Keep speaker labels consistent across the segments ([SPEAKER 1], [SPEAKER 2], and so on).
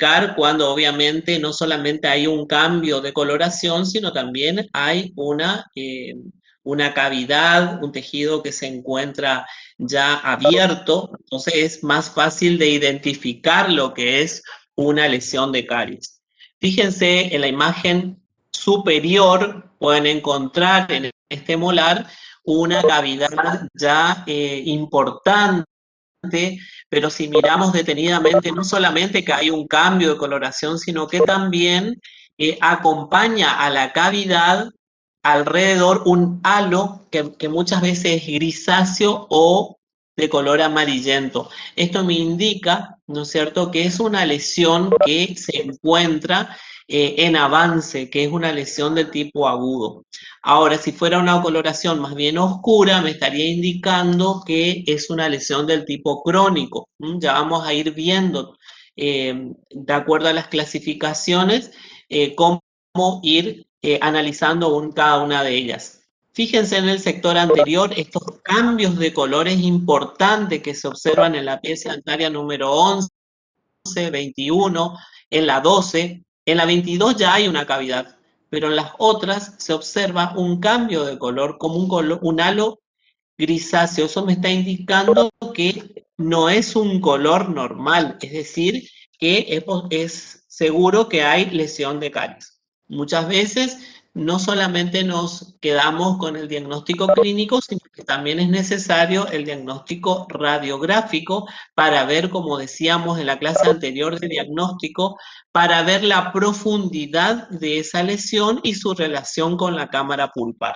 [SPEAKER 1] identificar cuando obviamente no solamente hay un cambio de coloración, sino también hay una cavidad, un tejido que se encuentra ya abierto, entonces es más fácil de identificar lo que es una lesión de caries. Fíjense en la imagen superior, pueden encontrar en este molar una cavidad ya importante, pero si miramos detenidamente, no solamente que hay un cambio de coloración, sino que también acompaña a la cavidad alrededor un halo que muchas veces es grisáceo o de color amarillento. Esto me indica, ¿no es cierto?, que es una lesión que se encuentra en avance, que es una lesión de tipo agudo. Ahora, si fuera una coloración más bien oscura, me estaría indicando que es una lesión del tipo crónico. Ya vamos a ir viendo, de acuerdo a las clasificaciones, cómo ir analizando cada una de ellas. Fíjense en el sector anterior, estos cambios de colores importantes que se observan en la pieza dentaria número 11, 21, en la 12, en la 22 ya hay una cavidad, pero en las otras se observa un cambio de color, como un halo grisáceo. Eso me está indicando que no es un color normal, es decir, que es seguro que hay lesión de caries. Muchas veces no solamente nos quedamos con el diagnóstico clínico, sino que también es necesario el diagnóstico radiográfico para ver, como decíamos en la clase anterior de diagnóstico, para ver la profundidad de esa lesión y su relación con la cámara pulpar.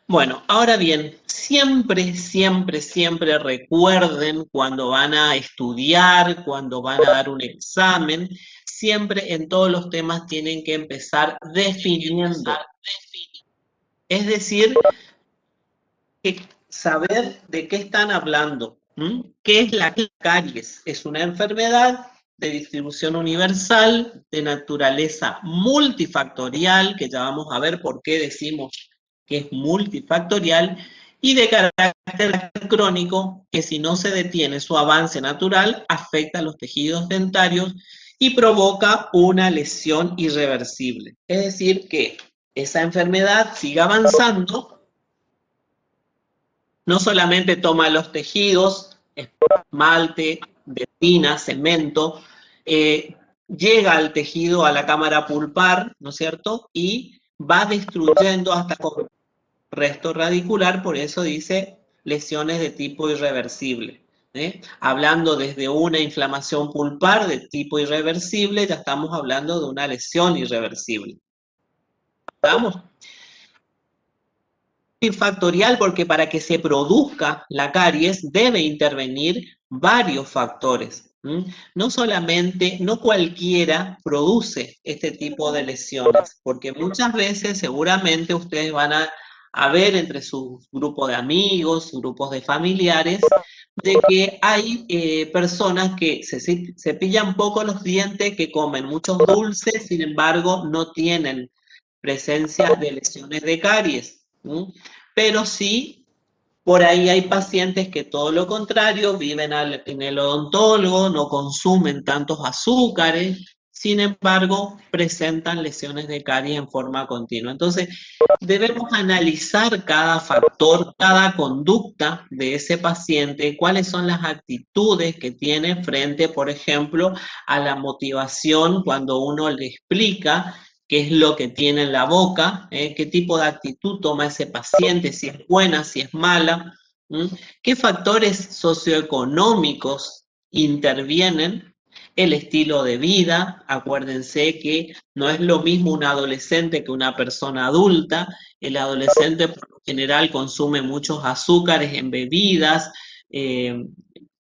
[SPEAKER 1] Bueno, ahora bien, siempre, siempre, siempre recuerden cuando van a estudiar, cuando van a dar un examen, siempre en todos los temas tienen que empezar definiendo. Es decir, saber de qué están hablando. ¿Qué es la caries? Es una enfermedad de distribución universal, de naturaleza multifactorial, que ya vamos a ver por qué decimos que es multifactorial, y de carácter crónico, que si no se detiene su avance natural, afecta a los tejidos dentarios y provoca una lesión irreversible. Es decir, que esa enfermedad sigue avanzando, no solamente toma los tejidos, esmalte, dentina, cemento, llega al tejido, a la cámara pulpar, ¿no es cierto? Y va destruyendo hasta con resto radicular, por eso dice lesiones de tipo irreversible. Hablando desde una inflamación pulpar de tipo irreversible, ya estamos hablando de una lesión irreversible. ¿Estamos? Factorial porque para que se produzca la caries debe intervenir varios factores. No solamente, no cualquiera produce este tipo de lesiones, porque muchas veces seguramente ustedes van a ver entre sus grupos de amigos, sus grupos de familiares, de que hay personas que se cepillan poco los dientes, que comen muchos dulces, sin embargo no tienen presencia de lesiones de caries. Pero sí, por ahí hay pacientes que todo lo contrario, viven en el odontólogo, no consumen tantos azúcares, sin embargo, presentan lesiones de caries en forma continua. Entonces, debemos analizar cada factor, cada conducta de ese paciente, cuáles son las actitudes que tiene frente, por ejemplo, a la motivación cuando uno le explica qué es lo que tiene en la boca, qué tipo de actitud toma ese paciente, si es buena, si es mala, qué factores socioeconómicos intervienen, el estilo de vida. Acuérdense que no es lo mismo un adolescente que una persona adulta. El adolescente por lo general consume muchos azúcares en bebidas, eh,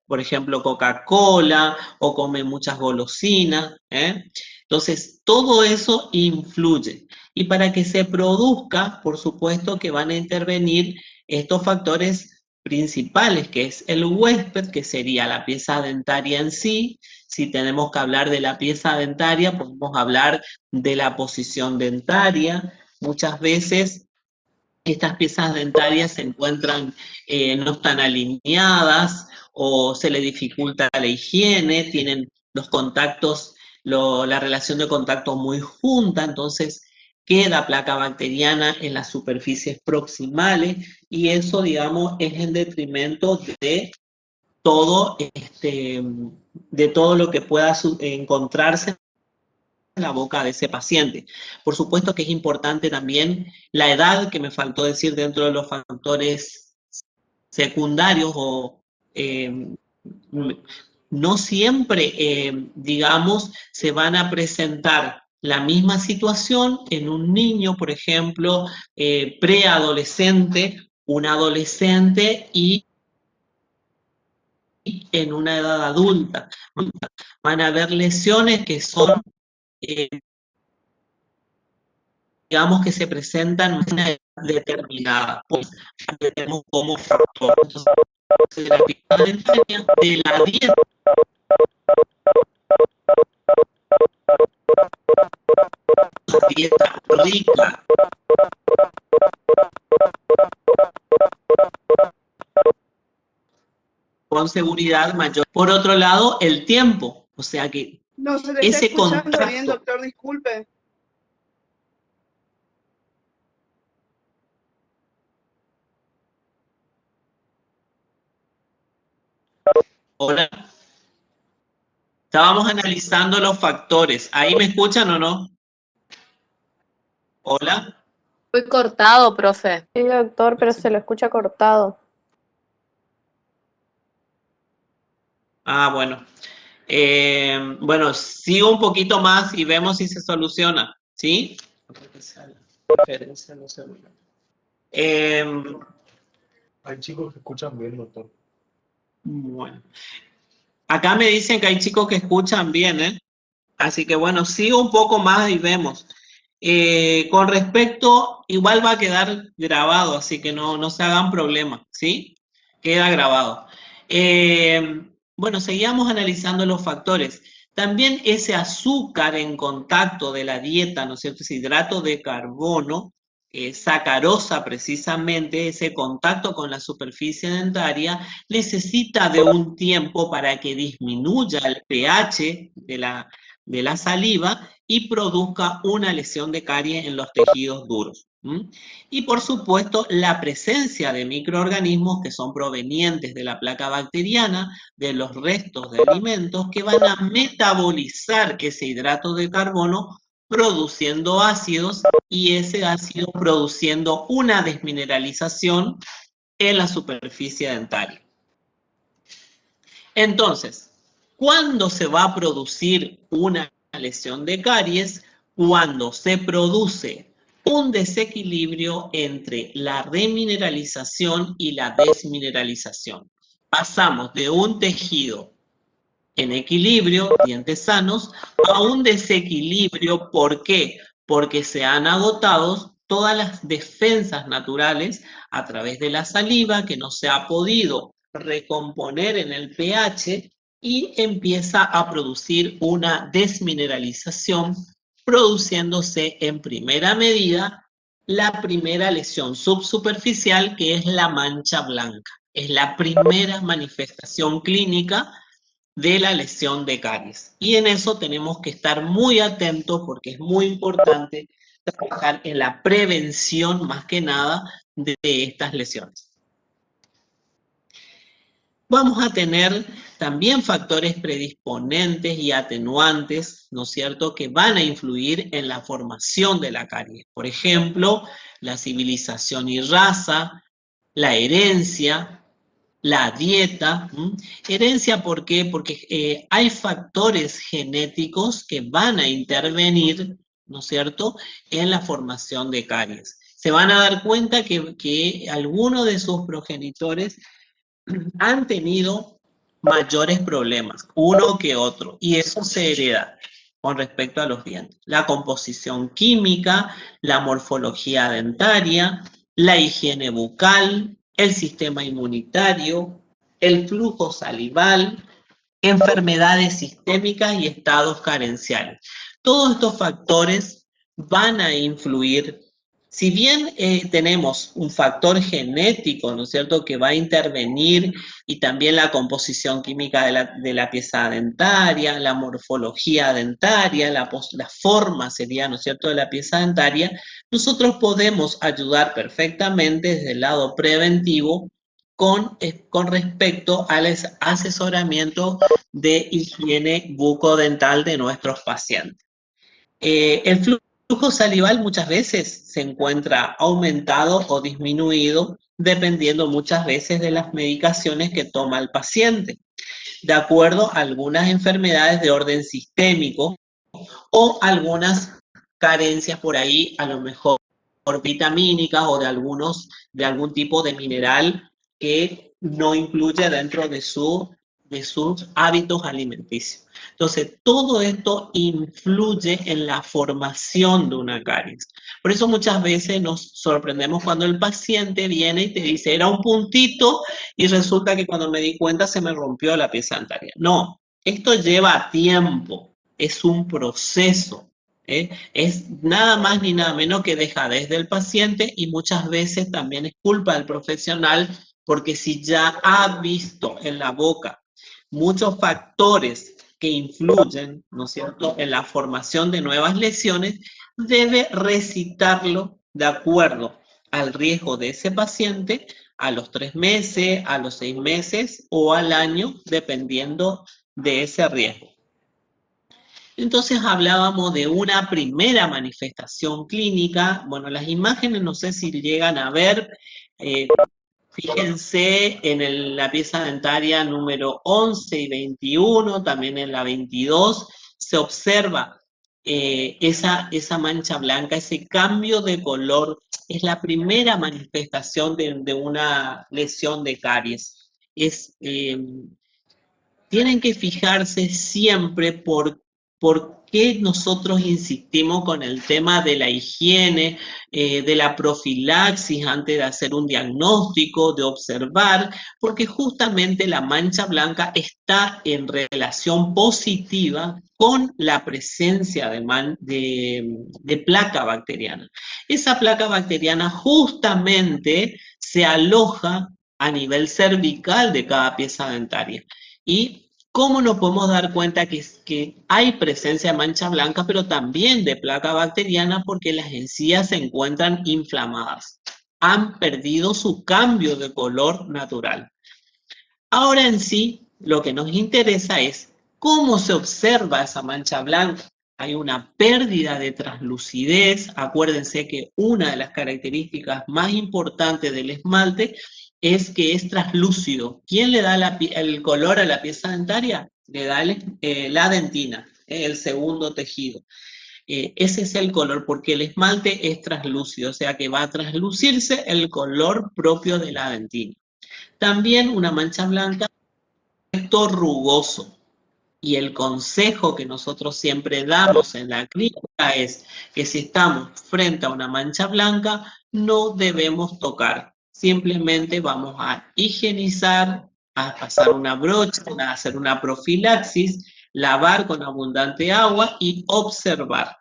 [SPEAKER 1] por ejemplo Coca-Cola, o come muchas golosinas. Entonces, todo eso influye. Y para que se produzca, por supuesto que van a intervenir estos factores principales, que es el huésped, que sería la pieza dentaria en sí. Si tenemos que hablar de la pieza dentaria, podemos hablar de la posición dentaria. Muchas veces estas piezas dentarias se encuentran, no están alineadas o se le dificulta la higiene, tienen los contactos, la relación de contacto muy junta, entonces queda placa bacteriana en las superficies proximales y eso, digamos, es en detrimento todo, de todo lo que pueda encontrarse en la boca de ese paciente. Por supuesto que es importante también la edad, que me faltó decir dentro de los factores secundarios o no siempre, digamos, se van a presentar la misma situación en un niño, por ejemplo, preadolescente, un adolescente y en una edad adulta. Van a haber lesiones que son, digamos, que se presentan en una edad determinada. Pues tenemos como factor de la dentaria, de la dieta rica con seguridad mayor. Por otro lado, el tiempo, o sea que
[SPEAKER 2] no se le está
[SPEAKER 1] ese
[SPEAKER 2] escuchando
[SPEAKER 1] contacto.
[SPEAKER 2] bien, doctor, disculpe.
[SPEAKER 1] Hola. Estábamos analizando los factores. ¿Ahí me escuchan o no? Hola.
[SPEAKER 3] Fue cortado, profe.
[SPEAKER 4] Sí, doctor, pero se lo escucha cortado.
[SPEAKER 1] Ah, bueno. Bueno, sigo un poquito más y vemos si se soluciona, ¿sí?
[SPEAKER 5] Hay chicos que escuchan bien, doctor.
[SPEAKER 1] Bueno. Acá me dicen que hay chicos que escuchan bien, ¿eh? Así que bueno, sigo un poco más y vemos. Con respecto, igual va a quedar grabado, así que no se hagan problemas, ¿sí? Queda grabado. Bueno, seguíamos analizando los factores. También ese azúcar en contacto de la dieta, ¿no es cierto? Ese hidrato de carbono, sacarosa precisamente, ese contacto con la superficie dentaria, necesita de un tiempo para que disminuya el pH de la saliva y produzca una lesión de caries en los tejidos duros. Y por supuesto, la presencia de microorganismos que son provenientes de la placa bacteriana, de los restos de alimentos, que van a metabolizar ese hidrato de carbono produciendo ácidos y ese ácido produciendo una desmineralización en la superficie dentaria. Entonces, ¿cuándo se va a producir una lesión de caries? Cuando se produce un desequilibrio entre la remineralización y la desmineralización. Pasamos de un tejido en equilibrio, dientes sanos, a un desequilibrio. ¿Por qué? Porque se han agotado todas las defensas naturales a través de la saliva, que no se ha podido recomponer en el pH y empieza a producir una desmineralización, produciéndose en primera medida la primera lesión subsuperficial, que es la mancha blanca. Es la primera manifestación clínica de la lesión de caries. Y en eso tenemos que estar muy atentos porque es muy importante trabajar en la prevención más que nada de estas lesiones. Vamos a tener también factores predisponentes y atenuantes, ¿no es cierto?, que van a influir en la formación de la caries. Por ejemplo, la civilización y raza, la herencia, la dieta. Herencia, ¿por qué? Porque hay factores genéticos que van a intervenir, ¿no es cierto?, en la formación de caries. Se van a dar cuenta que algunos de sus progenitores han tenido mayores problemas, uno que otro, y eso se hereda con respecto a los dientes. La composición química, la morfología dentaria, la higiene bucal, el sistema inmunitario, el flujo salival, enfermedades sistémicas y estados carenciales. Todos estos factores van a influir Si bien tenemos un factor genético, ¿no es cierto?, que va a intervenir, y también la composición química de la pieza dentaria, la morfología dentaria, la forma sería, ¿no es cierto?, de la pieza dentaria, nosotros podemos ayudar perfectamente desde el lado preventivo con respecto al asesoramiento de higiene bucodental de nuestros pacientes. El flujo salival muchas veces se encuentra aumentado o disminuido dependiendo muchas veces de las medicaciones que toma el paciente, de acuerdo a algunas enfermedades de orden sistémico o algunas carencias por ahí, a lo mejor vitamínicas o de algún tipo de mineral que no incluye dentro de sus hábitos alimenticios. Entonces, todo esto influye en la formación de una caries. Por eso muchas veces nos sorprendemos cuando el paciente viene y te dice, era un puntito y resulta que cuando me di cuenta se me rompió la pieza dentaria. No, esto lleva tiempo, es un proceso. Es nada más ni nada menos que dejadez del paciente, y muchas veces también es culpa del profesional, porque si ya ha visto en la boca muchos factores que influyen, ¿no es cierto?, en la formación de nuevas lesiones, debe recitarlo de acuerdo al riesgo de ese paciente a los 3 meses, a los 6 meses o al año, dependiendo de ese riesgo. Entonces hablábamos de una primera manifestación clínica. Bueno, las imágenes no sé si llegan a ver. Fíjense en la pieza dentaria número 11 y 21, también en la 22, se observa esa mancha blanca, ese cambio de color. Es la primera manifestación de una lesión de caries. Tienen que fijarse siempre por qué nosotros insistimos con el tema de la higiene, de la profilaxis antes de hacer un diagnóstico, de observar, porque justamente la mancha blanca está en relación positiva con la presencia de placa bacteriana. Esa placa bacteriana justamente se aloja a nivel cervical de cada pieza dentaria. Y ¿cómo nos podemos dar cuenta que hay presencia de mancha blanca, pero también de placa bacteriana? Porque las encías se encuentran inflamadas. Han perdido su cambio de color natural. Ahora en sí, lo que nos interesa es cómo se observa esa mancha blanca. Hay una pérdida de translucidez. Acuérdense que una de las características más importantes del esmalte es que es translúcido. ¿Quién le da el color a la pieza dentaria? Le da la dentina, el segundo tejido. Ese es el color, porque el esmalte es translúcido, o sea que va a traslucirse el color propio de la dentina. También una mancha blanca es aspecto rugoso. Y el consejo que nosotros siempre damos en la clínica es que si estamos frente a una mancha blanca, no debemos tocar. Simplemente vamos a higienizar, a pasar una brocha, a hacer una profilaxis, lavar con abundante agua y observar.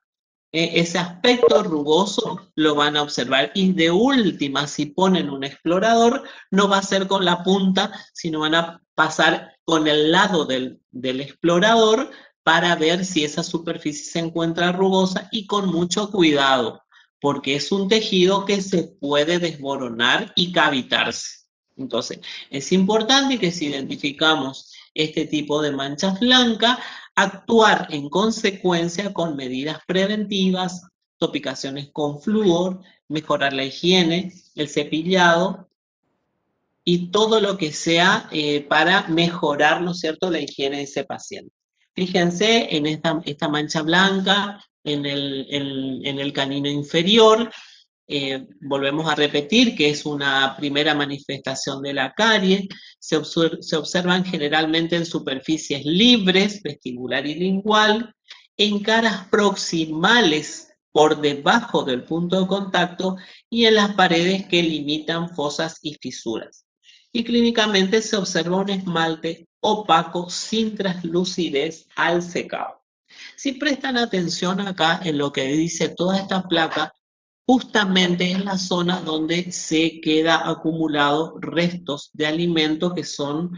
[SPEAKER 1] Ese aspecto rugoso lo van a observar. Y de última, si ponen un explorador, no va a ser con la punta, sino van a pasar con el lado del explorador para ver si esa superficie se encuentra rugosa, y con mucho cuidado, porque es un tejido que se puede desmoronar y cavitarse. Entonces, es importante que si identificamos este tipo de manchas blancas, actuar en consecuencia con medidas preventivas, topicaciones con flúor, mejorar la higiene, el cepillado y todo lo que sea para mejorar, ¿no es cierto?, la higiene de ese paciente. Fíjense en esta mancha blanca en el canino inferior. Volvemos a repetir que es una primera manifestación de la carie. Se observan generalmente en superficies libres, vestibular y lingual, en caras proximales por debajo del punto de contacto y en las paredes que limitan fosas y fisuras. Y clínicamente se observa un esmalte opaco sin translucidez al secado. Si prestan atención acá en lo que dice toda esta placa, justamente es la zona donde se queda acumulado restos de alimentos que son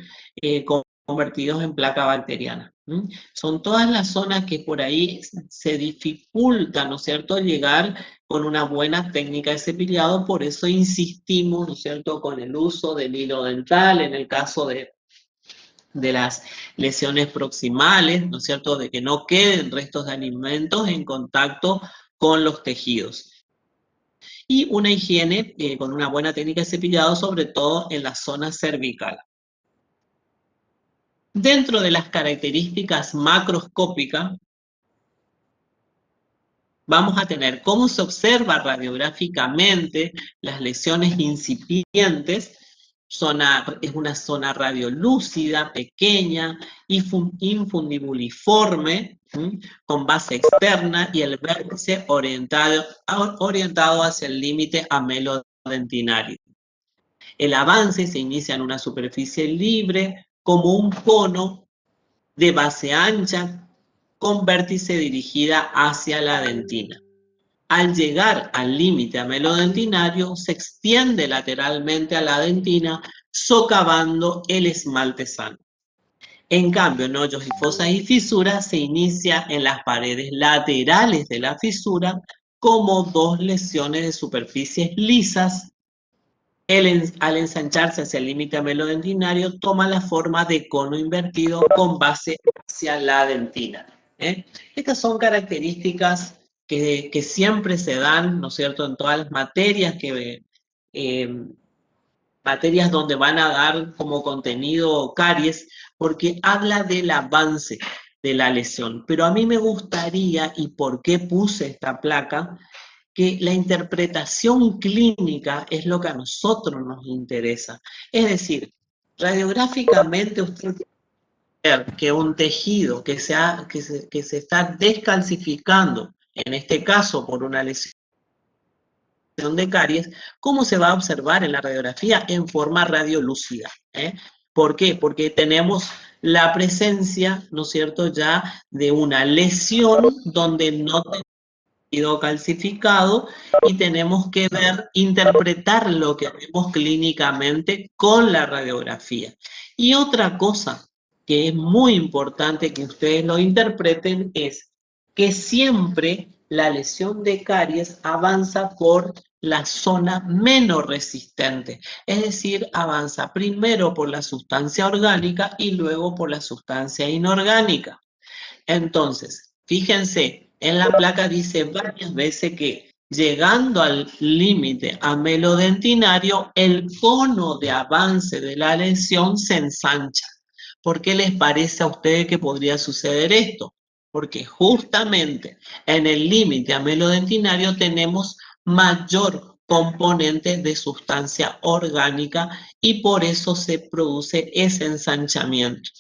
[SPEAKER 1] convertidos en placa bacteriana. Son todas las zonas que por ahí se dificulta, ¿no es cierto?, llegar con una buena técnica de cepillado, por eso insistimos, ¿no es cierto?, con el uso del hilo dental en el caso de las lesiones proximales, ¿no es cierto?, de que no queden restos de alimentos en contacto con los tejidos. Y una higiene con una buena técnica de cepillado, sobre todo en la zona cervical. Dentro de las características macroscópicas, vamos a tener cómo se observa radiográficamente las lesiones incipientes. Es una zona radiolúcida, pequeña, infundibuliforme, con base externa y el vértice orientado hacia el límite amelodentinario. El avance se inicia en una superficie libre como un cono de base ancha con vértice dirigida hacia la dentina. Al llegar al límite amelodentinario, se extiende lateralmente a la dentina, socavando el esmalte sano. En cambio, en hoyos y fosas y fisuras se inicia en las paredes laterales de la fisura como dos lesiones de superficies lisas. Al ensancharse hacia el límite amelodentinario, toma la forma de cono invertido con base hacia la dentina. Estas son características que siempre se dan, ¿no es cierto?, en todas las materias materias donde van a dar como contenido caries, porque habla del avance de la lesión. Pero a mí me gustaría, y por qué puse esta placa, que la interpretación clínica es lo que a nosotros nos interesa. Es decir, radiográficamente usted ver que un tejido que se está descalcificando, en este caso por una lesión de caries, ¿cómo se va a observar en la radiografía? En forma radiolúcida. ¿Por qué? Porque tenemos la presencia, ¿no es cierto?, ya de una lesión donde no tenemos calcificado y tenemos que interpretar lo que vemos clínicamente con la radiografía. Y otra cosa que es muy importante que ustedes lo interpreten es que siempre la lesión de caries avanza por la zona menos resistente, es decir, avanza primero por la sustancia orgánica y luego por la sustancia inorgánica. Entonces, fíjense, en la placa dice varias veces que llegando al límite amelodentinario, el cono de avance de la lesión se ensancha. ¿Por qué les parece a ustedes que podría suceder esto? Porque justamente en el límite amelodentinario tenemos mayor componente de sustancia orgánica y por eso se produce ese ensanchamiento.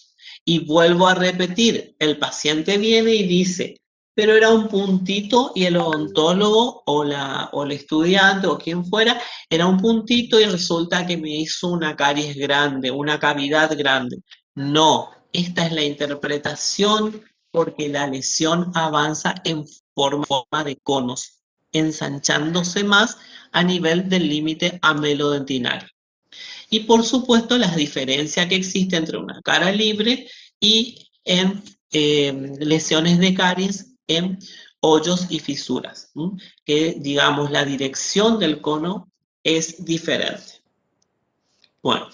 [SPEAKER 1] Y vuelvo a repetir, el paciente viene y dice, pero era un puntito y el odontólogo o el estudiante o quien fuera, era un puntito y resulta que me hizo una caries grande, una cavidad grande. No, esta es la interpretación porque la lesión avanza en forma de conos, ensanchándose más a nivel del límite amelodentinario. Y por supuesto las diferencias que existen entre una cara libre y en lesiones de caries en hoyos y fisuras, que digamos la dirección del cono es diferente. Bueno,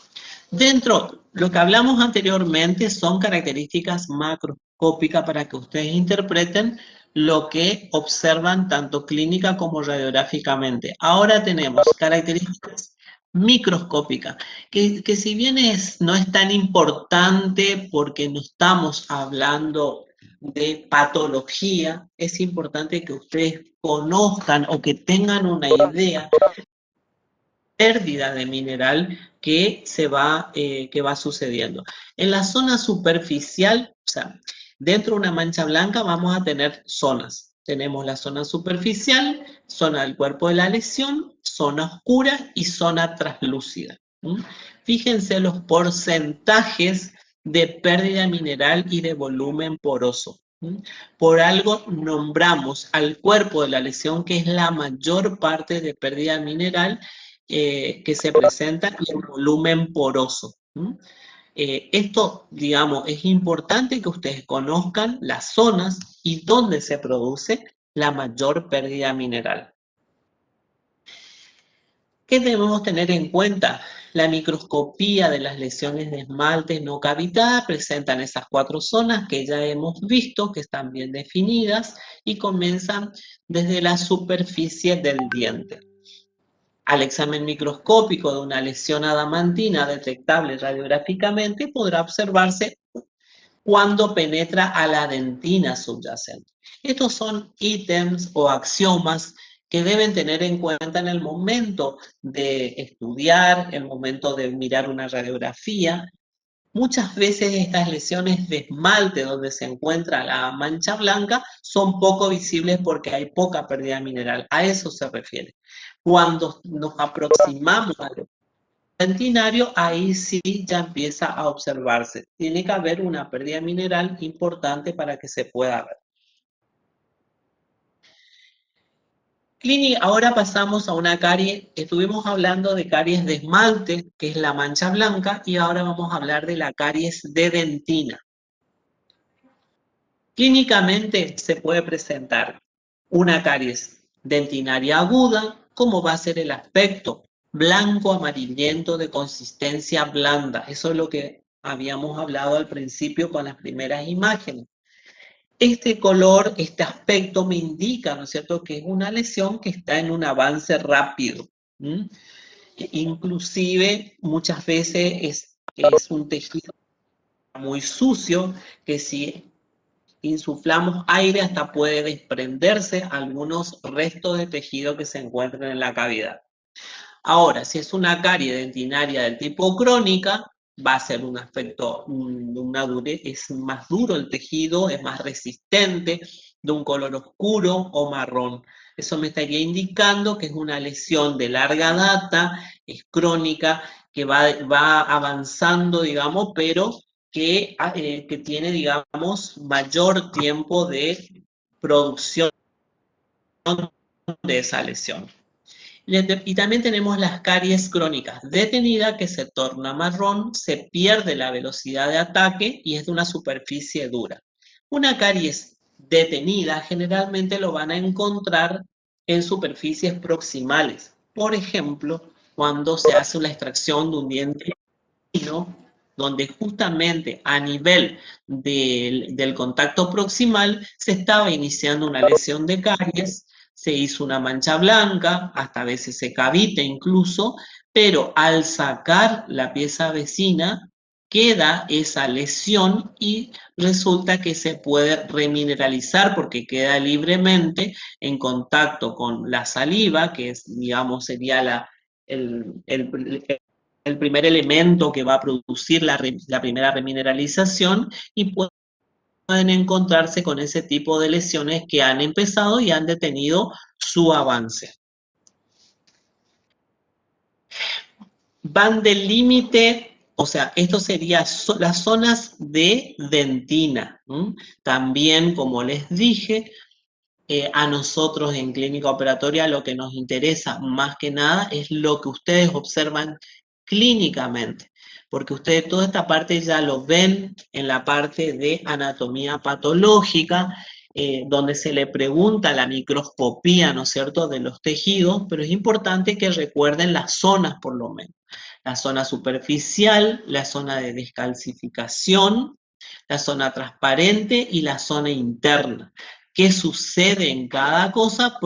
[SPEAKER 1] lo que hablamos anteriormente son características macroscópicas para que ustedes interpreten lo que observan tanto clínica como radiográficamente. Ahora tenemos características microscópicas, que si bien no es tan importante porque no estamos hablando de patología, es importante que ustedes conozcan o que tengan una idea pérdida de mineral que va sucediendo. En la zona superficial, o sea, dentro de una mancha blanca vamos a tener zonas. Tenemos la zona superficial, zona del cuerpo de la lesión, zona oscura y zona translúcida. Fíjense los porcentajes de pérdida mineral y de volumen poroso. ¿Mm? Por algo nombramos al cuerpo de la lesión, que es la mayor parte de pérdida mineral que se presenta, y el volumen poroso. ¿Mm? Esto, digamos, es importante que ustedes conozcan las zonas y dónde se produce la mayor pérdida mineral. ¿Qué debemos tener en cuenta? La microscopía de las lesiones de esmaltes no cavitadas presentan esas 4 zonas que ya hemos visto, que están bien definidas y comienzan desde la superficie del diente. Al examen microscópico de una lesión adamantina detectable radiográficamente podrá observarse cuando penetra a la dentina subyacente. Estos son ítems o axiomas que deben tener en cuenta en el momento de estudiar, en el momento de mirar una radiografía. Muchas veces estas lesiones de esmalte donde se encuentra la mancha blanca son poco visibles porque hay poca pérdida mineral. A eso se refiere. Cuando nos aproximamos al dentinario, ahí sí ya empieza a observarse. Tiene que haber una pérdida mineral importante para que se pueda ver. Ahora pasamos a una caries. Estuvimos hablando de caries de esmalte, que es la mancha blanca, y ahora vamos a hablar de la caries de dentina. Clínicamente se puede presentar una caries dentinaria aguda. ¿Cómo va a ser el aspecto? Blanco amarillento de consistencia blanda. Eso es lo que habíamos hablado al principio con las primeras imágenes. Este color, este aspecto me indica, ¿no es cierto?, que es una lesión que está en un avance rápido. Inclusive muchas veces es un tejido muy sucio que si insuflamos aire hasta puede desprenderse algunos restos de tejido que se encuentran en la cavidad. Ahora, si es una carie dentinaria del tipo crónica, va a ser un aspecto, es más duro el tejido, es más resistente, de un color oscuro o marrón. Eso me estaría indicando que es una lesión de larga data, es crónica, que va avanzando, digamos, pero que tiene, digamos, mayor tiempo de producción de esa lesión. Y también tenemos las caries crónicas detenida, que se torna marrón, se pierde la velocidad de ataque y es de una superficie dura. Una caries detenida generalmente lo van a encontrar en superficies proximales. Por ejemplo, cuando se hace una extracción de un diente fino, donde justamente a nivel del contacto proximal se estaba iniciando una lesión de caries, se hizo una mancha blanca, hasta a veces se cavita incluso, pero al sacar la pieza vecina queda esa lesión y resulta que se puede remineralizar porque queda libremente en contacto con la saliva, que es, digamos, sería el primer elemento que va a producir la primera remineralización, y pueden encontrarse con ese tipo de lesiones que han empezado y han detenido su avance. Van del límite, o sea, esto sería las zonas de dentina. También, como les dije, a nosotros en clínica operatoria lo que nos interesa más que nada es lo que ustedes observan clínicamente, porque ustedes toda esta parte ya lo ven en la parte de anatomía patológica, donde se le pregunta la microscopía, ¿no es cierto?, de los tejidos, pero es importante que recuerden las zonas por lo menos. La zona superficial, la zona de descalcificación, la zona transparente y la zona interna. ¿Qué sucede en cada cosa?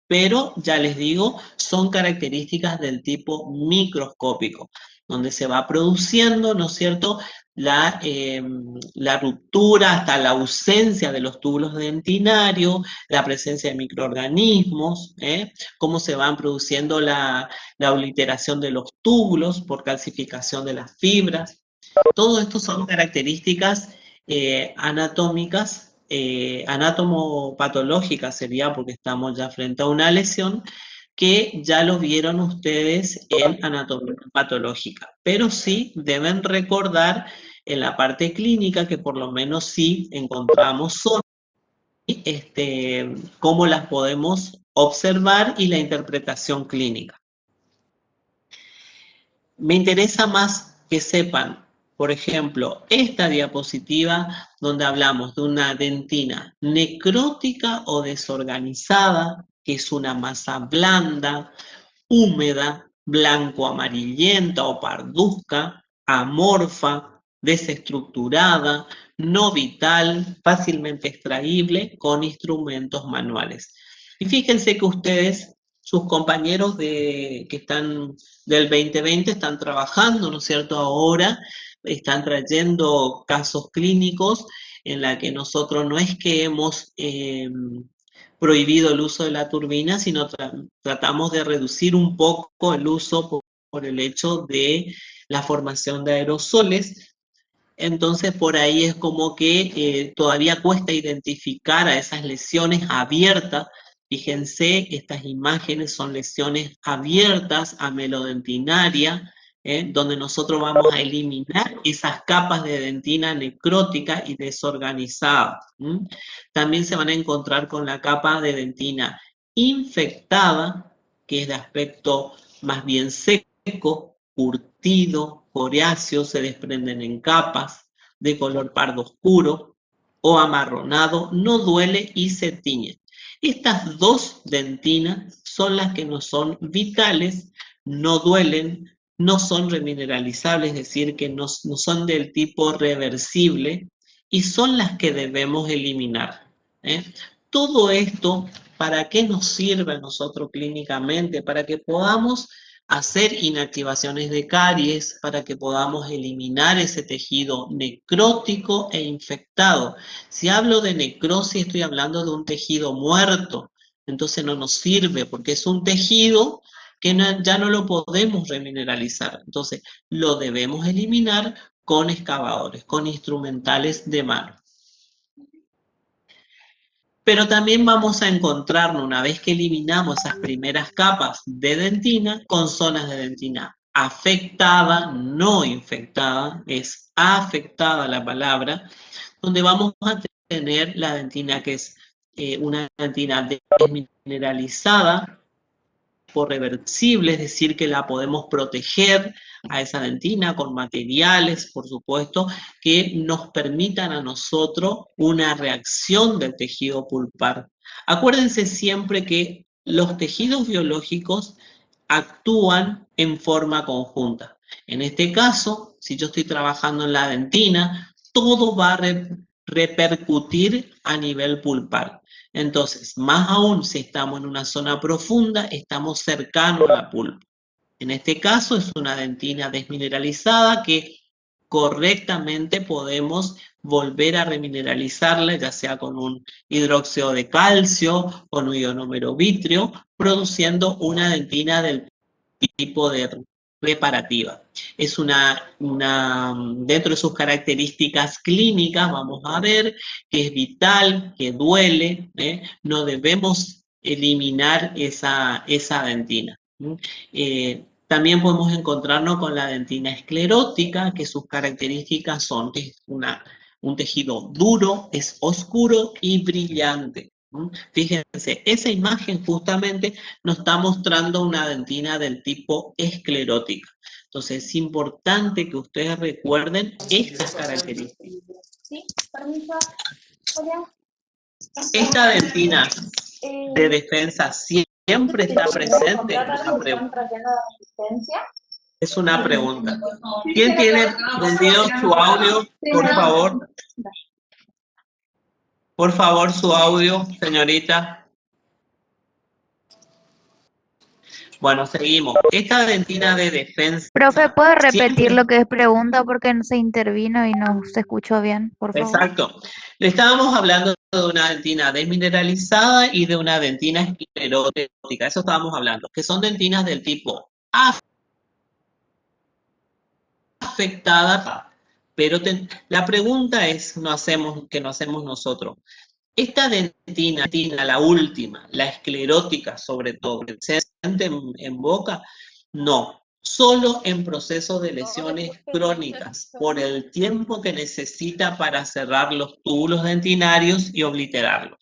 [SPEAKER 1] Pero ya les digo, son características del tipo microscópico, donde se va produciendo, ¿no es cierto?, la ruptura hasta la ausencia de los túbulos dentinarios, la presencia de microorganismos, cómo se van produciendo la obliteración de los túbulos por calcificación de las fibras. Todo esto son características anatómicas, anatomopatológicas sería, porque estamos ya frente a una lesión que ya lo vieron ustedes en anatomía patológica, pero sí deben recordar en la parte clínica que por lo menos sí encontramos zonas cómo las podemos observar y la interpretación clínica. Me interesa más que sepan, por ejemplo, esta diapositiva donde hablamos de una dentina necrótica o desorganizada, que es una masa blanda, húmeda, blanco-amarillenta o parduzca, amorfa, desestructurada, no vital, fácilmente extraíble con instrumentos manuales. Y fíjense que ustedes, sus compañeros que están del 2020 están trabajando, ¿no es cierto? Ahora están trayendo casos clínicos en la que nosotros no es que hemos prohibido el uso de la turbina, sino tratamos de reducir un poco el uso por el hecho de la formación de aerosoles. Entonces por ahí es como que todavía cuesta identificar a esas lesiones abiertas. Fíjense, estas imágenes son lesiones abiertas amelodentinaria, donde nosotros vamos a eliminar esas capas de dentina necrótica y desorganizada. También se van a encontrar con la capa de dentina infectada, que es de aspecto más bien seco, curtido, coriáceo, se desprenden en capas de color pardo oscuro o amarronado, no duele y se tiñe. Estas dos dentinas son las que no son vitales, no duelen, no son remineralizables, es decir, que no son del tipo reversible y son las que debemos eliminar. Todo esto, ¿para qué nos sirve a nosotros clínicamente? Para que podamos hacer inactivaciones de caries, para que podamos eliminar ese tejido necrótico e infectado. Si hablo de necrosis, estoy hablando de un tejido muerto, entonces no nos sirve porque es un tejido que ya no lo podemos remineralizar. Entonces lo debemos eliminar con excavadores, con instrumentales de mano. Pero también vamos a encontrarnos, una vez que eliminamos esas primeras capas de dentina, con zonas de dentina afectada, no infectada, es afectada la palabra, donde vamos a tener la dentina que es una dentina desmineralizada, por reversible, es decir, que la podemos proteger a esa dentina con materiales, por supuesto, que nos permitan a nosotros una reacción del tejido pulpar. Acuérdense siempre que los tejidos biológicos actúan en forma conjunta. En este caso, si yo estoy trabajando en la dentina, todo va a repercutir a nivel pulpar. Entonces, más aún si estamos en una zona profunda, estamos cercanos a la pulpa. En este caso es una dentina desmineralizada que correctamente podemos volver a remineralizarla, ya sea con un hidróxido de calcio, con un ionómero vitrio, produciendo una dentina del tipo de reparativa. Es dentro de sus características clínicas, vamos a ver que es vital, que duele, no debemos eliminar esa dentina. También podemos encontrarnos con la dentina esclerótica, que sus características son que es un tejido duro, es oscuro y brillante. Fíjense, esa imagen justamente nos está mostrando una dentina del tipo esclerótica. Entonces es importante que ustedes recuerden estas características.
[SPEAKER 6] Sí, permiso. Hola.
[SPEAKER 1] Esta dentina de defensa siempre está presente. Es una pregunta. ¿Quién tiene prendido su audio, por favor? Por favor, su audio, señorita. Bueno, seguimos. Esta dentina de defensa...
[SPEAKER 7] Profe, ¿puede repetir
[SPEAKER 1] siempre...
[SPEAKER 7] lo que es pregunta porque no se intervino y no se escuchó bien, por favor?
[SPEAKER 1] Exacto. Le estábamos hablando de una dentina desmineralizada y de una dentina esclerótica. Eso estábamos hablando, que son dentinas del tipo afectada, pero la pregunta es, que no hacemos nosotros. Esta dentina, la última, la esclerótica sobre todo, ¿se siente en boca? No, solo en procesos de lesiones crónicas, por el tiempo que necesita para cerrar los túbulos dentinarios y obliterarlos.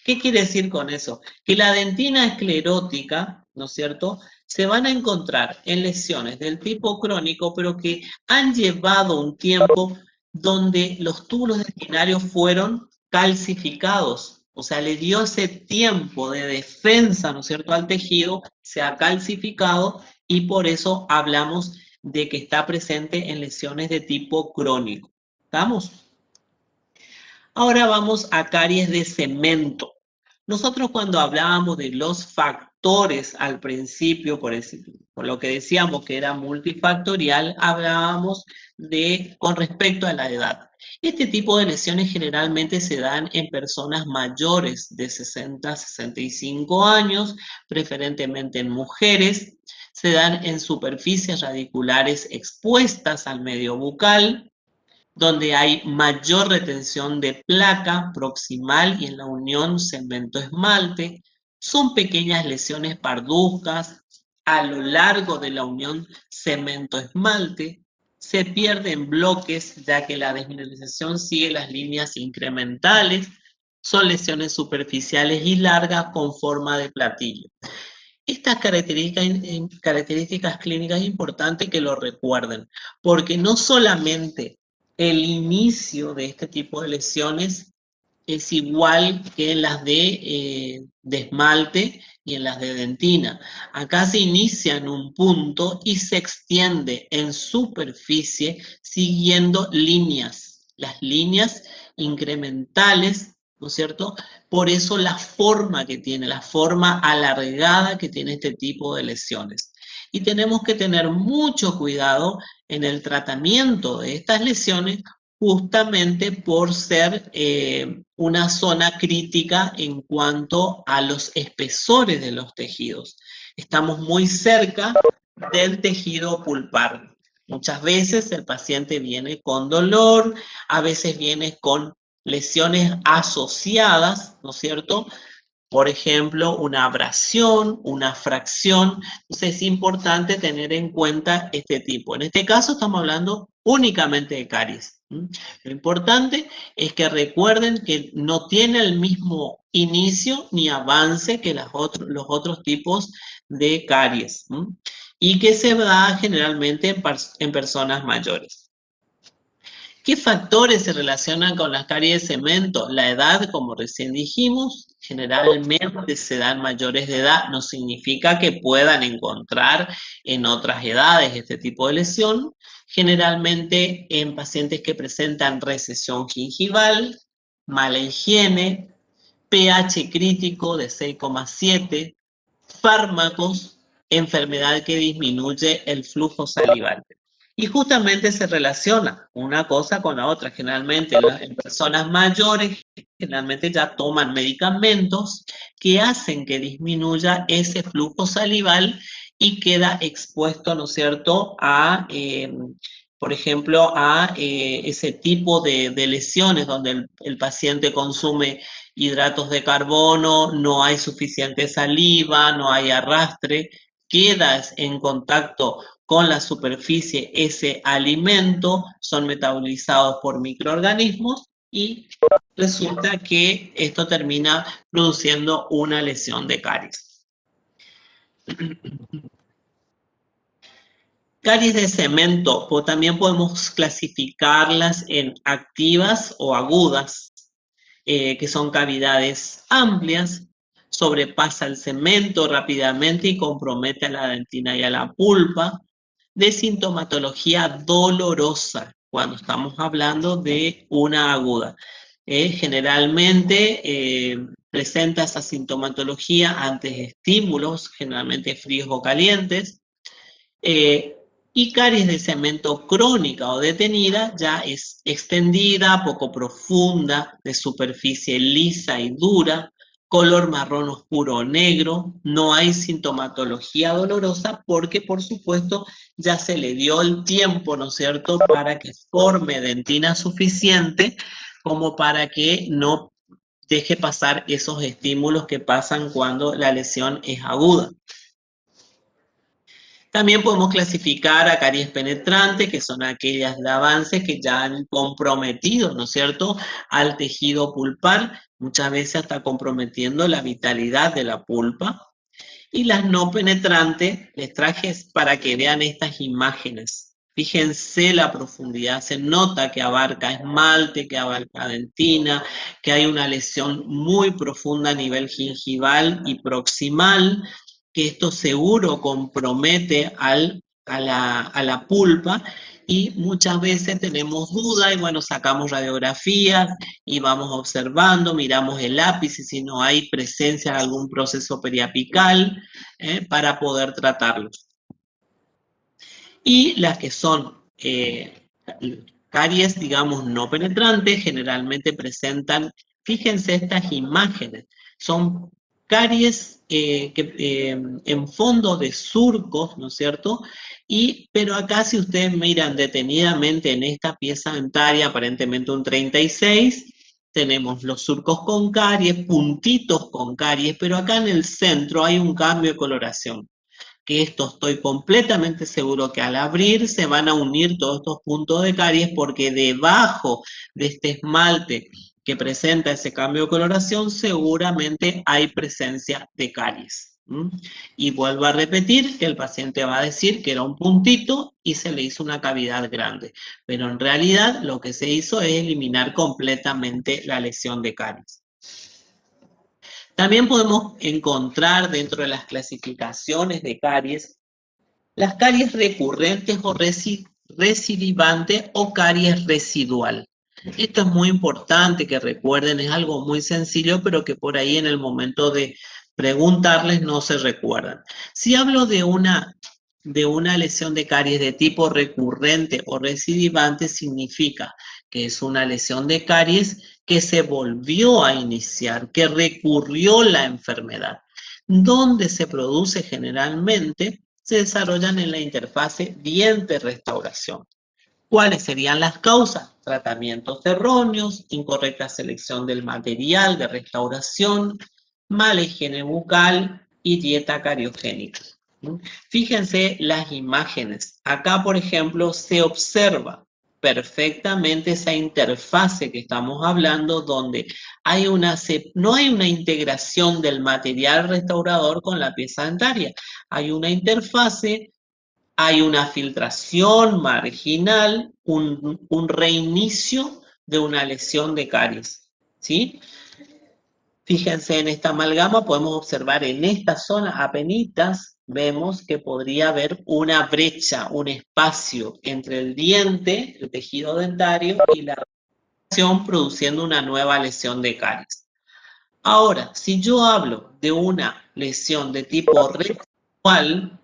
[SPEAKER 1] ¿Qué quiere decir con eso? Que la dentina esclerótica, ¿no es cierto?, se van a encontrar en lesiones del tipo crónico, pero que han llevado un tiempo donde los túbulos dentinarios fueron calcificados. O sea, le dio ese tiempo de defensa, ¿no es cierto?, al tejido, se ha calcificado y por eso hablamos de que está presente en lesiones de tipo crónico. ¿Estamos? Ahora vamos a caries de cemento. Nosotros cuando hablábamos de los factores al principio, por lo que decíamos que era multifactorial, hablábamos con respecto a la edad. Este tipo de lesiones generalmente se dan en personas mayores de 60 a 65 años, preferentemente en mujeres. Se dan en superficies radiculares expuestas al medio bucal, donde hay mayor retención de placa proximal y en la unión cemento-esmalte. Son pequeñas lesiones parduzcas a lo largo de la unión cemento-esmalte. Se pierden bloques ya que la desmineralización sigue las líneas incrementales. Son lesiones superficiales y largas con forma de platillo. Estas características clínicas es importante que lo recuerden, porque no solamente el inicio de este tipo de lesiones es igual que en las de esmalte y en las de dentina. Acá se inicia en un punto y se extiende en superficie siguiendo líneas, las líneas incrementales, ¿no es cierto? Por eso la forma que tiene, la forma alargada que tiene este tipo de lesiones. Y tenemos que tener mucho cuidado en el tratamiento de estas lesiones justamente por ser una zona crítica en cuanto a los espesores de los tejidos. Estamos muy cerca del tejido pulpar. Muchas veces el paciente viene con dolor, a veces viene con lesiones asociadas, ¿no es cierto? Por ejemplo, una abrasión, una fracción. Entonces es importante tener en cuenta este tipo. En este caso estamos hablando únicamente de caries. Lo importante es que recuerden que no tiene el mismo inicio ni avance que los otros tipos de caries y que se da generalmente en personas mayores. ¿Qué factores se relacionan con las caries de cemento? La edad, como recién dijimos, generalmente se dan mayores de edad, no significa que puedan encontrar en otras edades este tipo de lesión, generalmente en pacientes que presentan recesión gingival, mala higiene, pH crítico de 6,7, fármacos, enfermedad que disminuye el flujo salival. Y justamente se relaciona una cosa con la otra. Generalmente en personas mayores, generalmente ya toman medicamentos que hacen que disminuya ese flujo salival y queda expuesto, ¿no es cierto?, a, por ejemplo, a ese tipo de lesiones donde el paciente consume hidratos de carbono, no hay suficiente saliva, no hay arrastre, quedas en contacto con la superficie ese alimento, son metabolizados por microorganismos y resulta que esto termina produciendo una lesión de caries. Caries de cemento, también podemos clasificarlas en activas o agudas, que son cavidades amplias, sobrepasa el cemento rápidamente y compromete a la dentina y a la pulpa, de sintomatología dolorosa, cuando estamos hablando de una aguda. Generalmente presenta esa sintomatología ante estímulos, generalmente fríos o calientes, y caries de cemento crónica o detenida ya es extendida, poco profunda, de superficie lisa y dura, color marrón oscuro o negro, no hay sintomatología dolorosa porque, por supuesto, ya se le dio el tiempo, ¿no es cierto?, para que forme dentina suficiente como para que no deje pasar esos estímulos que pasan cuando la lesión es aguda. También podemos clasificar a caries penetrantes, que son aquellas de avance que ya han comprometido, ¿no es cierto?, al tejido pulpar, muchas veces hasta comprometiendo la vitalidad de la pulpa. Y las no penetrantes, les traje para que vean estas imágenes. Fíjense la profundidad, se nota que abarca esmalte, que abarca dentina, que hay una lesión muy profunda a nivel gingival y proximal, que esto seguro compromete a la pulpa, y muchas veces tenemos duda y bueno, sacamos radiografías y vamos observando, miramos el ápice si no hay presencia de algún proceso periapical para poder tratarlo. Y las que son caries, digamos, no penetrantes, generalmente presentan, fíjense estas imágenes, son caries en fondo de surcos, ¿no es cierto? Pero acá si ustedes miran detenidamente en esta pieza dentaria, aparentemente un 36, tenemos los surcos con caries, puntitos con caries, pero acá en el centro hay un cambio de coloración, que esto estoy completamente seguro que al abrir se van a unir todos estos puntos de caries, porque debajo de este esmalte que presenta ese cambio de coloración seguramente hay presencia de caries. Y vuelvo a repetir que el paciente va a decir que era un puntito y se le hizo una cavidad grande, pero en realidad lo que se hizo es eliminar completamente la lesión de caries. También podemos encontrar dentro de las clasificaciones de caries las caries recurrentes o recidivantes o caries residual. Esto es muy importante que recuerden, es algo muy sencillo, pero que por ahí en el momento de preguntarles no se recuerdan. Si hablo de una lesión de caries de tipo recurrente o recidivante, significa que es una lesión de caries que se volvió a iniciar, que recurrió la enfermedad. Donde se produce generalmente, se desarrollan en la interfase diente-restauración. ¿Cuáles serían las causas? Tratamientos erróneos, incorrecta selección del material de restauración, mala higiene bucal y dieta cariogénica. Fíjense las imágenes. Acá, por ejemplo, se observa perfectamente esa interfase que estamos hablando, donde no hay una integración del material restaurador con la pieza dentaria. Hay una interfase, hay una filtración marginal, un reinicio de una lesión de caries, ¿sí? Fíjense en esta amalgama, podemos observar en esta zona apenitas, vemos que podría haber una brecha, un espacio entre el diente, el tejido dentario y la reacción, produciendo una nueva lesión de caries. Ahora, si yo hablo de una lesión de tipo residual,